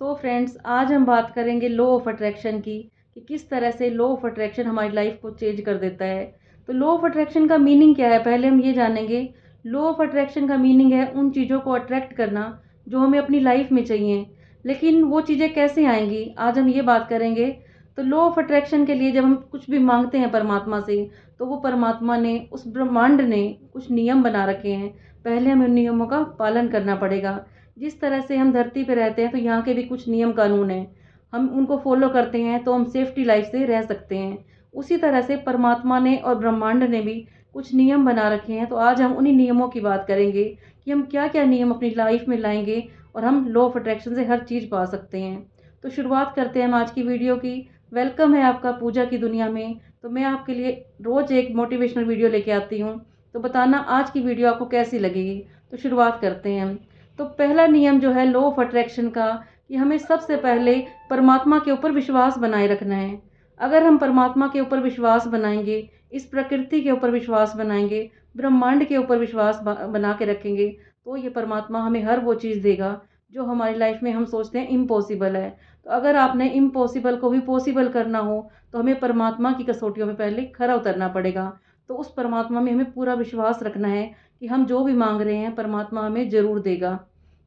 Friends, आज हम बात करेंगे लॉ ऑफ अट्रैक्शन की कि किस तरह से लॉ ऑफ अट्रैक्शन हमारी लाइफ को चेंज कर देता है। तो लॉ ऑफ अट्रैक्शन का मीनिंग क्या है, पहले हम ये जानेंगे। लॉ ऑफ अट्रैक्शन का मीनिंग है उन चीज़ों को अट्रैक्ट करना जो हमें अपनी लाइफ में चाहिए। लेकिन वो चीज़ें कैसे आएंगी, आज हम ये बात करेंगे। तो लॉ ऑफ अट्रैक्शन के लिए जब हम कुछ भी मांगते हैं परमात्मा से, तो वो परमात्मा ने, उस ब्रह्मांड ने कुछ नियम बना रखे हैं। पहले हमें उन नियमों का पालन करना पड़ेगा। जिस तरह से हम धरती पे रहते हैं तो यहाँ के भी कुछ नियम कानून हैं। हम उनको फॉलो करते हैं तो हम सेफ्टी लाइफ से रह सकते हैं। उसी तरह से परमात्मा ने और ब्रह्मांड ने भी कुछ नियम बना रखे हैं। तो आज हम उन्हीं नियमों की बात करेंगे कि हम क्या क्या नियम अपनी लाइफ में लाएंगे और हम लॉ ऑफ अट्रैक्शन से हर चीज़ पा सकते हैं। तो शुरुआत करते हैं हम आज की वीडियो की। वेलकम है आपका पूजा की दुनिया में। तो मैं आपके लिए रोज़ एक मोटिवेशनल वीडियो लेके आती हूँ। तो बताना आज की वीडियो आपको कैसी लगेगी। तो शुरुआत करते हैं हम। तो पहला नियम जो है लॉ ऑफ अट्रैक्शन का, कि हमें सबसे पहले परमात्मा के ऊपर विश्वास बनाए रखना है। अगर हम परमात्मा के ऊपर विश्वास बनाएंगे, इस प्रकृति के ऊपर विश्वास बनाएंगे, ब्रह्मांड के ऊपर विश्वास बना के रखेंगे, तो ये परमात्मा हमें हर वो चीज़ देगा जो हमारी लाइफ में हम सोचते हैं इम्पॉसिबल है। तो अगर आपने इम्पॉसिबल को भी पॉसिबल करना हो, तो हमें परमात्मा की कसौटियों में पहले खरा उतरना पड़ेगा। तो उस परमात्मा में हमें पूरा विश्वास रखना है कि हम जो भी मांग रहे हैं परमात्मा हमें ज़रूर देगा।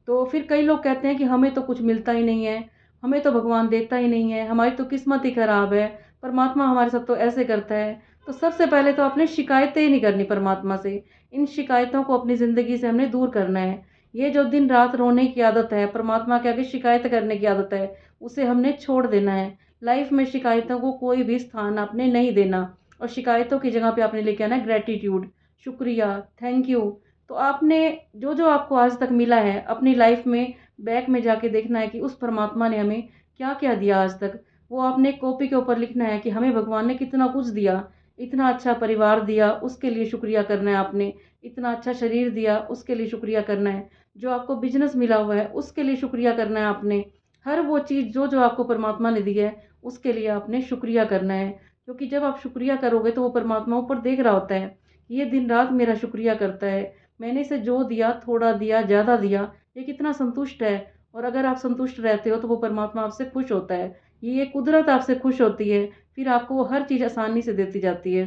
तो फिर कई लोग कहते हैं कि हमें तो कुछ मिलता ही नहीं है, हमें तो भगवान देता ही नहीं है, हमारी तो किस्मत ही खराब है, परमात्मा हमारे साथ तो ऐसे करता है। तो सबसे पहले तो आपने शिकायतें नहीं करनी परमात्मा से। इन शिकायतों को अपनी ज़िंदगी से हमने दूर करना है। ये जो दिन रात रोने की आदत है, परमात्मा के आगे शिकायत करने की आदत है, उसे हमने छोड़ देना है। लाइफ में शिकायतों को कोई भी स्थान आपने नहीं देना, और शिकायतों की जगह पे आपने लेके आना है ग्रेटिट्यूड, शुक्रिया, थैंक यू। तो आपने जो जो आपको आज तक मिला है अपनी लाइफ में बैक में जाके देखना है कि उस परमात्मा ने हमें क्या क्या दिया आज तक। वो आपने कॉपी के ऊपर लिखना है कि हमें भगवान ने कितना कुछ दिया। इतना अच्छा परिवार दिया, उसके लिए शुक्रिया करना है आपने। इतना अच्छा शरीर दिया, उसके लिए शुक्रिया करना है। जो आपको बिजनेस मिला हुआ है, उसके लिए शुक्रिया करना है आपने। हर वो चीज़ जो जो आपको परमात्मा ने दी है, उसके लिए आपने शुक्रिया करना है। क्योंकि जब आप शुक्रिया करोगे तो वो परमात्मा ऊपर देख रहा होता है कि ये दिन रात मेरा शुक्रिया करता है, मैंने इसे जो दिया, थोड़ा दिया, ज़्यादा दिया, ये कितना संतुष्ट है। और अगर आप संतुष्ट रहते हो तो वो परमात्मा आपसे खुश होता है। ये कुदरत आपसे खुश होती है, फिर आपको वो हर चीज़ आसानी से देती जाती है।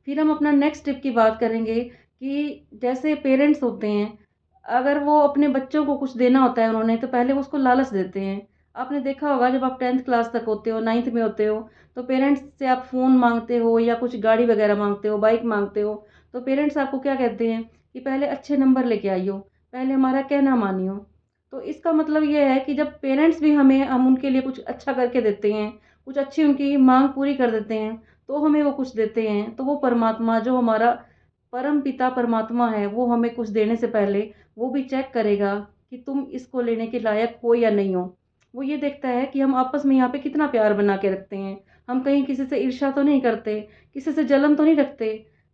फिर हम अपना नेक्स्ट टिप की बात करेंगे कि जैसे पेरेंट्स होते हैं, अगर वो अपने बच्चों को कुछ देना होता है उन्होंने, तो पहले वो उसको लालच देते हैं। आपने देखा होगा जब आप 10th क्लास तक होते हो, 9th में होते हो, तो पेरेंट्स से आप फ़ोन मांगते हो या कुछ गाड़ी वगैरह मांगते हो, बाइक मांगते हो, तो पेरेंट्स आपको क्या कहते हैं कि पहले अच्छे नंबर लेके आइयो, पहले हमारा कहना मानियो। तो इसका मतलब ये है कि जब पेरेंट्स भी हम उनके लिए कुछ अच्छा करके देते हैं, कुछ अच्छी उनकी मांग पूरी कर देते हैं, तो हमें वो कुछ देते हैं, तो वो परमात्मा जो हमारा परम पिता परमात्मा है, वो हमें कुछ देने से पहले वो भी चेक करेगा कि तुम इसको लेने के लायक हो या नहीं हो। वो ये देखता है कि हम आपस में यहाँ पे कितना प्यार बना के रखते हैं। हम कहीं किसी से ईर्ष्या तो नहीं करते, किसी से जलन तो नहीं रखते।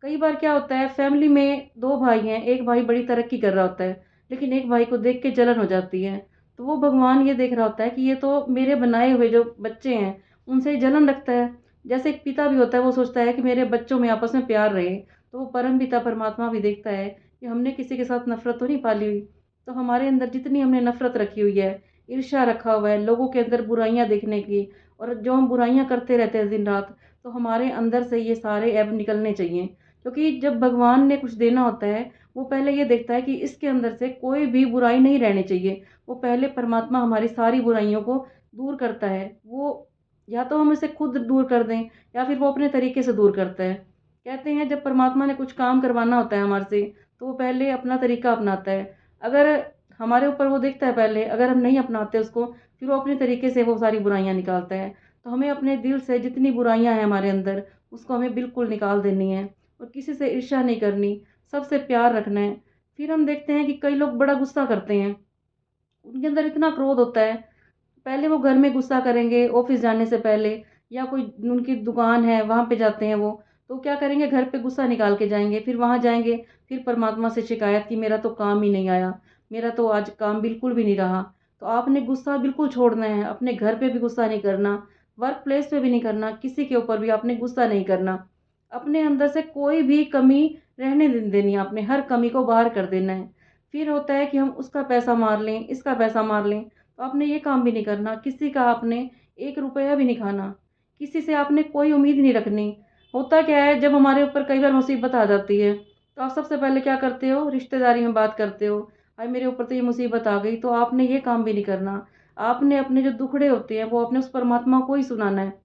कई बार क्या होता है, फैमिली में दो भाई हैं, एक भाई बड़ी तरक्की कर रहा होता है, लेकिन एक भाई को देख के जलन हो जाती है। तो वो भगवान ये देख रहा होता है कि ये तो मेरे बनाए हुए जो बच्चे हैं, उनसे जलन रखता है। जैसे एक पिता भी होता है, वो सोचता है कि मेरे बच्चों में आपस में प्यार रहे। तो वो परम पिता परमात्मा भी देखता है कि हमने किसी के साथ नफरत तो नहीं पाली हुई। तो हमारे अंदर जितनी हमने नफरत रखी हुई है, ईर्ष्या रखा हुआ है, लोगों के अंदर बुराइयां देखने की, और जो हम बुराइयां करते रहते हैं दिन रात, तो हमारे अंदर से ये सारे ऐब निकलने चाहिए। क्योंकि जब भगवान ने कुछ देना होता है, वो पहले ये देखता है कि इसके अंदर से कोई भी बुराई नहीं रहनी चाहिए। वो पहले परमात्मा हमारी सारी बुराइयों को दूर करता है। वो या तो हम इसे खुद दूर कर दें, या फिर वो अपने तरीके से दूर करता है। कहते हैं जब परमात्मा ने कुछ काम करवाना होता है हमारे से, तो वो पहले अपना तरीका अपनाता है। अगर हमारे ऊपर वो देखता है पहले, अगर हम नहीं अपनाते उसको, फिर वो अपने तरीके से वो सारी बुराइयां निकालता है। तो हमें अपने दिल से जितनी बुराइयां हैं हमारे अंदर, उसको हमें बिल्कुल निकाल देनी है। और किसी से ईर्ष्या नहीं करनी, सबसे प्यार रखना है। फिर हम देखते हैं कि कई लोग बड़ा गुस्सा करते हैं, उनके अंदर इतना क्रोध होता है। पहले वो घर में गुस्सा करेंगे, ऑफिस जाने से पहले, या कोई उनकी दुकान है वहाँ पे जाते हैं वो, तो क्या करेंगे, घर पे गुस्सा निकाल के जाएंगे, फिर वहाँ जाएंगे, फिर परमात्मा से शिकायत कि मेरा तो काम ही नहीं आया, मेरा तो आज काम बिल्कुल भी नहीं रहा। तो आपने गुस्सा बिल्कुल छोड़ना है। अपने घर पे भी गुस्सा नहीं करना, वर्क प्लेस पे भी नहीं करना, किसी के ऊपर भी आपने गुस्सा नहीं करना। अपने अंदर से कोई भी कमी रहने नहीं देनी, आपने हर कमी को बाहर कर देना है। फिर होता है कि हम उसका पैसा मार लें, इसका पैसा मार लें, तो आपने ये काम भी नहीं करना, किसी का आपने 1 रुपया भी नहीं खाना, किसी से आपने कोई उम्मीद नहीं रखनी। होता क्या है, जब हमारे ऊपर कई बार मुसीबत आ जाती है, तो आप सबसे पहले क्या करते हो? रिश्तेदारी में बात करते हो, भाई मेरे ऊपर तो ये मुसीबत आ गई, तो आपने ये काम भी नहीं करना। आपने अपने जो दुखड़े होते हैं, वो अपने उस परमात्मा को ही सुनाना है।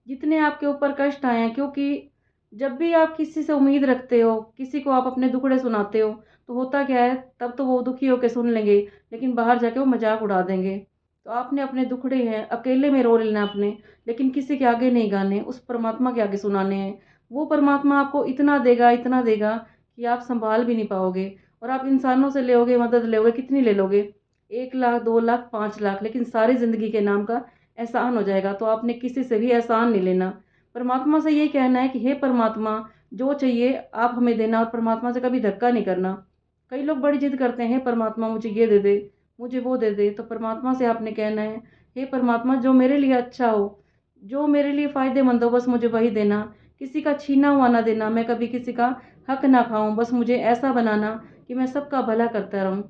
जितने आपके ऊपर कष्ट आए हैं, क्योंकि जब भी आप किसी से उम्मीद रखते हो, किसी को आप अपने दुखड़े सुनाते हो, तो होता क्या है, तब तो वो दुखी होकर सुन लेंगे, लेकिन बाहर जाके वो मजाक उड़ा देंगे। तो आपने अपने दुखड़े हैं अकेले में रो लेना अपने, लेकिन किसी के आगे नहीं गाने, उस परमात्मा के आगे सुनाने हैं। वो परमात्मा आपको इतना देगा कि आप संभाल भी नहीं पाओगे। और आप इंसानों से लोगे मदद, लोगे कितनी ले लोगे? 1 लाख, 2 लाख, 5 लाख, लेकिन सारी जिंदगी के नाम का एहसान हो जाएगा। तो आपने किसी से भी एहसान नहीं लेना। परमात्मा से ये कहना है कि हे परमात्मा, जो चाहिए आप हमें देना, और परमात्मा से कभी धक्का नहीं करना। कई लोग बड़ी जिद करते हैं, हे परमात्मा मुझे ये दे दे, मुझे वो दे दे। तो परमात्मा से आपने कहना है, हे परमात्मा जो मेरे लिए अच्छा हो, जो मेरे लिए फ़ायदेमंद हो, बस मुझे वही देना। किसी का छीना हुआ ना देना, मैं कभी किसी का हक ना खाऊं, बस मुझे ऐसा बनाना कि मैं सबका भला करता रहूं।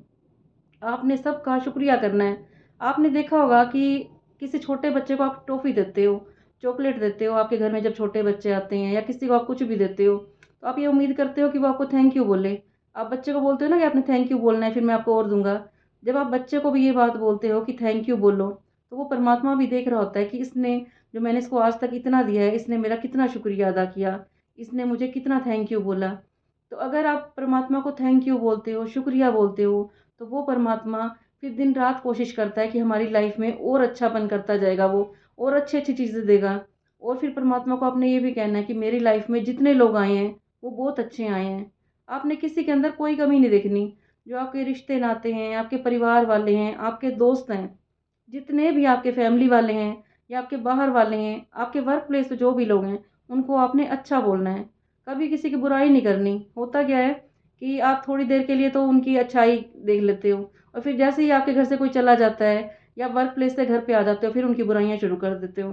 आपने सबका शुक्रिया करना है। आपने देखा होगा कि किसी छोटे बच्चे को आप टॉफ़ी देते हो, चॉकलेट देते हो, आपके घर में जब छोटे बच्चे आते हैं, या किसी को आप कुछ भी देते हो, तो आप ये उम्मीद करते हो कि वो आपको थैंक यू बोले। आप बच्चे को बोलते हो ना कि आपने थैंक यू बोलना है, फिर मैं आपको और दूँगा। जब आप बच्चे को भी ये बात बोलते हो कि थैंक यू बोलो, तो वो परमात्मा भी देख रहा होता है कि इसने, जो मैंने इसको आज तक इतना दिया है, इसने मेरा कितना शुक्रिया अदा किया, इसने मुझे कितना थैंक यू बोला। तो अगर आप परमात्मा को थैंक यू बोलते हो, शुक्रिया बोलते हो, तो वो परमात्मा फिर दिन रात कोशिश करता है कि हमारी लाइफ में और अच्छापन करता जाएगा वो, और अच्छी-अच्छी चीज़ें देगा। और फिर परमात्मा को आपने ये भी कहना है कि मेरी लाइफ में जितने लोग आए हैं, वो बहुत अच्छे आए हैं। आपने किसी के अंदर कोई कमी नहीं देखनी। जो आपके रिश्ते नाते हैं, आपके परिवार वाले हैं, आपके दोस्त हैं, जितने भी आपके फैमिली वाले हैं या आपके बाहर वाले हैं, आपके वर्क प्लेस पे जो भी लोग हैं, उनको आपने अच्छा बोलना है। कभी किसी की बुराई नहीं करनी। होता क्या है कि आप थोड़ी देर के लिए तो उनकी अच्छाई देख लेते हो, और फिर जैसे ही आपके घर से कोई चला जाता है या वर्क प्लेस से घर पे आ जाते हो, फिर उनकी बुराइयाँ शुरू कर देते हो।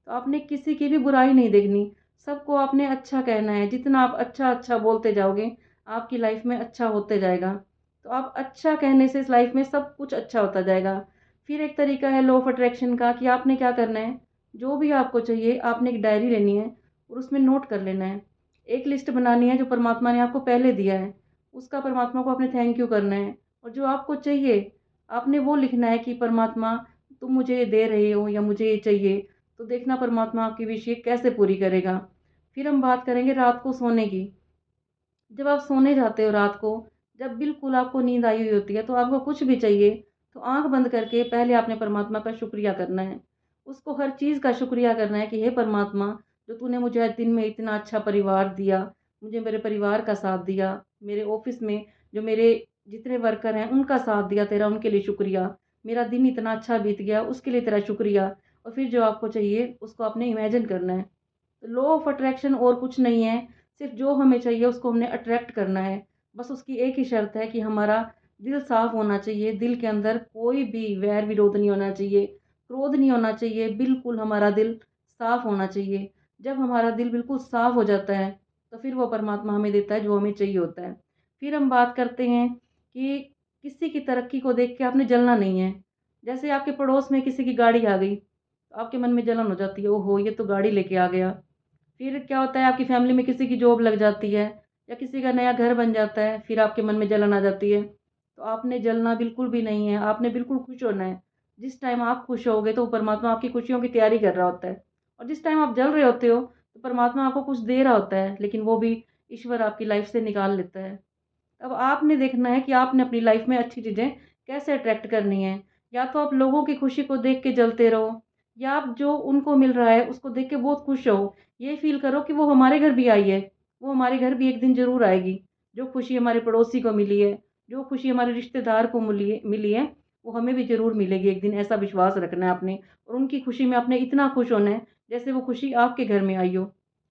तो आपने किसी की भी बुराई नहीं देखनी, सबको आपने अच्छा कहना है। जितना आप अच्छा-अच्छा बोलते जाओगे, आपकी लाइफ में अच्छा होते जाएगा। तो आप अच्छा कहने से इस लाइफ में सब कुछ अच्छा होता जाएगा। फिर एक तरीका है लॉ ऑफ अट्रैक्शन का, कि आपने क्या करना है, जो भी आपको चाहिए आपने एक डायरी लेनी है और उसमें नोट कर लेना है। एक लिस्ट बनानी है जो परमात्मा ने आपको पहले दिया है, उसका परमात्मा को आपने थैंक यू करना है। और जो आपको चाहिए, आपने वो लिखना है कि परमात्मा तुम मुझे ये दे रहे हो या मुझे ये चाहिए, तो देखना परमात्मा आपकी विश ये कैसे पूरी करेगा। फिर हम बात करेंगे रात को सोने की। जब आप सोने जाते हो रात को, जब बिल्कुल आपको नींद आई हुई होती है, तो आपको कुछ भी चाहिए, तो आँख बंद करके पहले आपने परमात्मा का शुक्रिया करना है। उसको हर चीज़ का शुक्रिया करना है कि हे परमात्मा, जो तूने मुझे आज दिन में इतना अच्छा परिवार दिया, मुझे मेरे परिवार का साथ दिया, मेरे ऑफ़िस में जो मेरे जितने वर्कर हैं, उनका साथ दिया तेरा, उनके लिए शुक्रिया। मेरा दिन इतना अच्छा बीत गया, उसके लिए तेरा शुक्रिया। और फिर जो आपको चाहिए, उसको आपने इमेजिन करना है। लॉ ऑफ अट्रैक्शन और कुछ नहीं है, सिर्फ जो हमें चाहिए उसको हमने अट्रैक्ट करना है। बस उसकी एक ही शर्त है कि हमारा दिल साफ होना चाहिए, दिल के अंदर कोई भी वैर विरोध नहीं होना चाहिए, क्रोध नहीं होना चाहिए, बिल्कुल हमारा दिल साफ होना चाहिए। जब हमारा दिल बिल्कुल साफ हो जाता है, तो फिर वो परमात्मा हमें देता है जो हमें चाहिए होता है। फिर हम बात करते हैं कि किसी की तरक्की को देख के आपने जलना नहीं है। जैसे आपके पड़ोस में किसी की गाड़ी आ गई, तो आपके मन में जलन हो जाती है, ओहो ये तो गाड़ी लेके आ गया। फिर क्या होता है, आपकी फैमिली में किसी की जॉब लग जाती है या किसी का नया घर बन जाता है, फिर आपके मन में जलन आ जाती है। तो आपने जलना बिल्कुल भी नहीं है, आपने बिल्कुल खुश होना है। जिस टाइम आप खुश होगे, तो परमात्मा आपकी खुशियों की तैयारी कर रहा होता है। और जिस टाइम आप जल रहे होते हो, तो परमात्मा आपको कुछ दे रहा होता है, लेकिन वो भी ईश्वर आपकी लाइफ से निकाल लेता है। अब आपने देखना है कि आपने अपनी लाइफ में अच्छी चीज़ें कैसे अट्रैक्ट करनी है। या तो आप लोगों की खुशी को देख के जलते रहो, या आप जो उनको मिल रहा है उसको देख के बहुत खुश हो। ये फ़ील करो कि वो हमारे घर भी आई है, वो हमारे घर भी एक दिन ज़रूर आएगी। जो खुशी हमारे पड़ोसी को मिली है, जो खुशी हमारे रिश्तेदार को मिली है, वो हमें भी ज़रूर मिलेगी एक दिन। ऐसा विश्वास रखना है आपने, और उनकी खुशी में आपने इतना खुश होना है जैसे वो खुशी आपके घर में आई हो।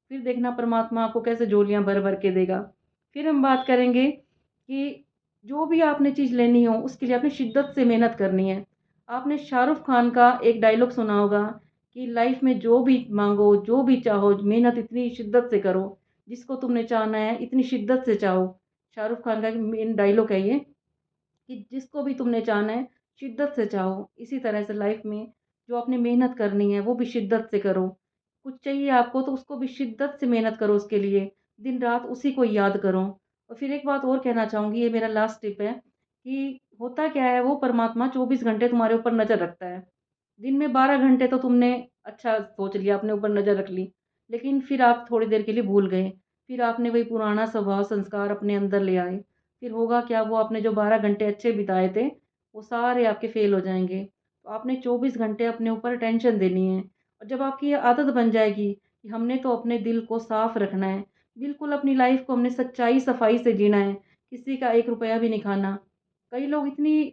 फिर देखना परमात्मा आपको कैसे झोलियाँ भर-भर के देगा। फिर हम बात करेंगे कि जो भी आपने चीज़ लेनी हो, उसके लिए आपने शिद्दत से मेहनत करनी है। आपने शाहरुख खान का एक डायलॉग सुना होगा कि लाइफ में जो भी माँगो, जो भी चाहो, मेहनत इतनी शिद्दत से करो, जिसको तुमने चाहना है इतनी शिद्दत से चाहो। शाहरुख खान का एक मेन डायलॉग है ये, कि जिसको भी तुमने चाहना है, शिद्दत से चाहो। इसी तरह से लाइफ़ में जो आपने मेहनत करनी है, वो भी शिद्दत से करो। कुछ चाहिए आपको तो उसको भी शिद्दत से मेहनत करो उसके लिए, दिन-रात उसी को याद करो। और फिर एक बात और कहना चाहूँगी, ये मेरा लास्ट टिप है कि होता क्या है, वो परमात्मा 24 घंटे तुम्हारे ऊपर नज़र रखता है। दिन में 12 घंटे तो तुमने अच्छा सोच लिया, अपने ऊपर नज़र रख ली, लेकिन फिर आप थोड़ी देर के लिए भूल गए। फिर आपने वही पुराना स्वभाव संस्कार अपने अंदर ले आए। फिर होगा क्या, वो आपने जो 12 घंटे अच्छे बिताए थे, वो सारे आपके फ़ेल हो जाएँगे। तो आपने 24 घंटे अपने ऊपर अटेंशन देनी है। और जब आपकी ये आदत बन जाएगी कि हमने तो अपने दिल को साफ़ रखना है, बिल्कुल अपनी लाइफ़ को हमने सच्चाई, सफ़ाई से जीना है, किसी का 1 रुपया भी नहीं खाना। कई लोग इतनी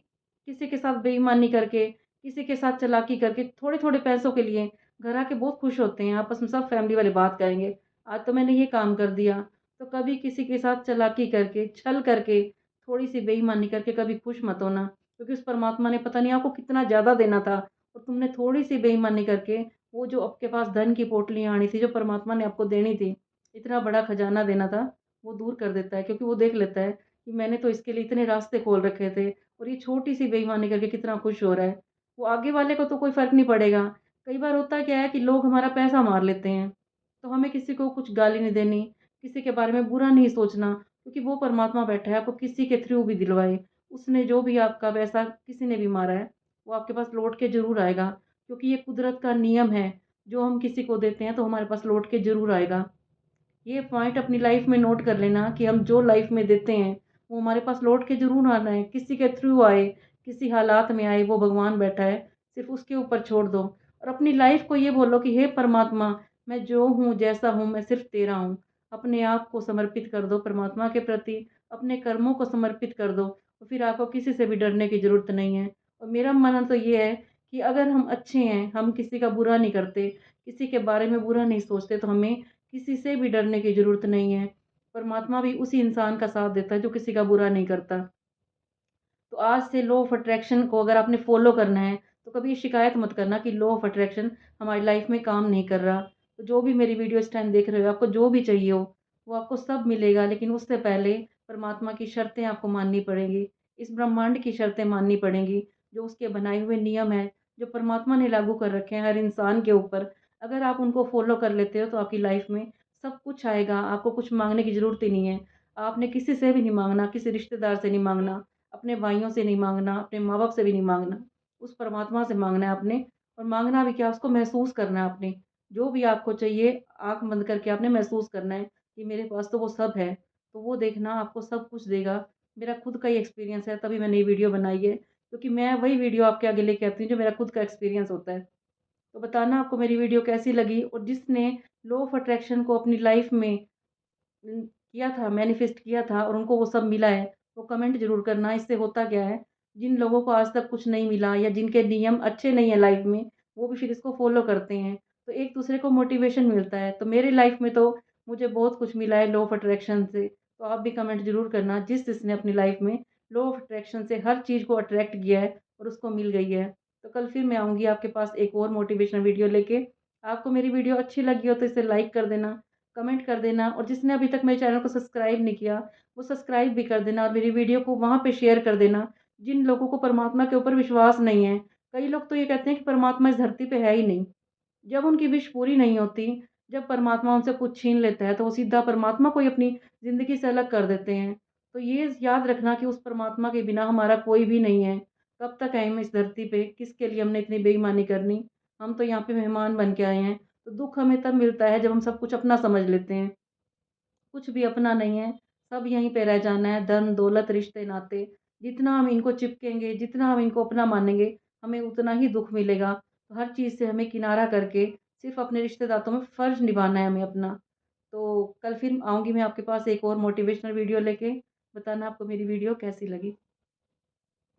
किसी के साथ बेईमानी करके, किसी के साथ चालाकी करके, थोड़े-थोड़े पैसों के लिए घर आके बहुत खुश होते हैं, आपस में सब फैमिली वाले बात करेंगे, आज तो मैंने ये काम कर दिया। तो कभी किसी के साथ चालाकी करके, छल करके, थोड़ी-सी बेईमानी करके कभी खुश मत होना, क्योंकि उस परमात्मा ने पता नहीं आपको कितना ज़्यादा देना था और तुमने थोड़ी-सी बेईमानी करके वो जो आपके पास धन की पोटलियाँ आनी थी, जो परमात्मा ने आपको देनी थी, इतना बड़ा खजाना देना था, वो दूर कर देता है, क्योंकि वो देख लेता है कि मैंने तो इसके लिए इतने रास्ते खोल रखे थे और ये छोटी-सी बेईमानी करके कितना खुश हो रहा है। वो आगे वाले को तो कोई फ़र्क नहीं पड़ेगा। कई बार होता क्या है कि लोग हमारा पैसा मार लेते हैं, तो हमें किसी को कुछ गाली नहीं देनी, किसी के बारे में बुरा नहीं सोचना, क्योंकि वो परमात्मा बैठा है आपको किसी के थ्रू भी दिलवाए। उसने जो भी आपका पैसा किसी ने भी मारा है, वो आपके पास लौट के ज़रूर आएगा, क्योंकि ये कुदरत का नियम है, जो हम किसी को देते हैं तो हमारे पास लौट के ज़रूर आएगा। ये पॉइंट अपनी लाइफ में नोट कर लेना कि हम जो लाइफ में देते हैं, वो हमारे पास लौट के ज़रूर आना है। किसी के थ्रू आए, किसी हालात में आए, वो भगवान बैठा है, सिर्फ़ उसके ऊपर छोड़ दो और अपनी लाइफ को ये बोलो कि हे परमात्मा, मैं जो हूँ, जैसा हूँ, मैं सिर्फ़ तेरा हूँ। अपने आप को समर्पित कर दो परमात्मा के प्रति, अपने कर्मों को समर्पित कर दो, तो फिर आपको किसी से भी डरने की ज़रूरत नहीं है। और मेरा मानना तो ये है कि अगर हम अच्छे हैं, हम किसी का बुरा नहीं करते, किसी के बारे में बुरा नहीं सोचते, तो हमें किसी से भी डरने की ज़रूरत नहीं है। परमात्मा भी उसी इंसान का साथ देता है जो किसी का बुरा नहीं करता। तो आज से लॉ ऑफ अट्रैक्शन को अगर आपने फ़ॉलो करना है, तो कभी शिकायत मत करना कि लॉ ऑफ अट्रैक्शन हमारी लाइफ़ में काम नहीं कर रहा। तो जो भी मेरी वीडियो इस टाइम देख रहे हो, आपको जो भी चाहिए हो, वो आपको सब मिलेगा, लेकिन उससे पहले परमात्मा की शर्तें आपको माननी पड़ेंगी। इस ब्रह्मांड की शर्तें माननी पड़ेंगी, जो उसके बनाए हुए नियम हैं, जो परमात्मा ने लागू कर रखे हैं हर इंसान के ऊपर। अगर आप उनको फ़ॉलो कर लेते हो, तो आपकी लाइफ़ में सब कुछ आएगा, आपको कुछ माँगने की ज़रूरत ही नहीं है। आपने किसी से भी नहीं माँगना, किसी रिश्तेदार से नहीं माँगना, अपने भाइयों से नहीं माँगना, अपने माँ-बाप से भी नहीं माँगना, उस परमात्मा से माँगना है आपने। और माँगना भी क्या, उसको महसूस करना है आपने। जो भी आपको चाहिए, आँख बंद करके आपने महसूस करना है कि मेरे पास तो वो सब है। तो वो देखना आपको सब कुछ देगा। मेरा खुद का ही एक्सपीरियंस है, तभी मैंने ये वीडियो बनाई है, क्योंकि मैं वही वीडियो आपके आगे लेके आती हूँ जो मेरा खुद का एक्सपीरियंस होता है। तो बताना आपको मेरी वीडियो कैसी लगी, और जिसने लॉ ऑफ अट्रैक्शन को अपनी लाइफ़ में किया था, मैनिफेस्ट किया था और उनको वो सब मिला है, वो कमेंट ज़रूर करना। इससे होता क्या है, जिन लोगों को आज तक कुछ नहीं मिला या जिनके नियम अच्छे नहीं है लाइफ़ में, वो भी फिर इसको फ़ॉलो करते हैं। तो एक-दूसरे को मोटिवेशन मिलता है। तो मेरी लाइफ़ में तो मुझे बहुत कुछ मिला है लॉ ऑफ अट्रैक्शन से। तो आप भी कमेंट ज़रूर करना, जिसने अपनी लाइफ़ में लॉ ऑफ अट्रैक्शन से हर चीज़ को अट्रैक्ट किया है और उसको मिल गई है। तो कल फिर मैं आऊँगी आपके पास एक और मोटिवेशनल वीडियो लेके। आपको मेरी वीडियो अच्छी लगी हो तो इसे लाइक कर देना, कमेंट कर देना, और जिसने अभी तक मेरे चैनल को सब्सक्राइब नहीं किया, वो सब्सक्राइब भी कर देना और मेरी वीडियो को वहाँ पे शेयर कर देना, जिन लोगों को परमात्मा के ऊपर विश्वास नहीं है। कई लोग तो ये कहते हैं कि परमात्मा इस धरती पे है ही नहीं। जब उनकी विश पूरी नहीं होती, जब परमात्मा उनसे कुछ छीन लेता है, तो वो सीधा परमात्मा को ही अपनी ज़िंदगी से अलग कर देते हैं। तो ये याद रखना कि उस परमात्मा के बिना हमारा कोई भी नहीं है। कब तक हैं हम इस धरती पे? किसके लिए हमने इतनी बेईमानी करनी? हम तो यहाँ पे मेहमान बन के आए हैं। तो दुःख हमें तब मिलता है जब हम सब कुछ अपना समझ लेते हैं। कुछ भी अपना नहीं है, सब यहीं पे रह जाना है, धन, दौलत, रिश्ते, नाते। जितना हम इनको चिपकेंगे, जितना हम इनको अपना मानेंगे, हमें उतना ही दुःख मिलेगा। तो हर चीज़ से हमें किनारा करके सिर्फ़ अपने रिश्तेदारों में फ़र्ज़ निभाना है हमें अपना। तो कल फिर आऊँगी मैं आपके पास एक और मोटिवेशनल वीडियो लेके। बताना आपको मेरी वीडियो कैसी लगी।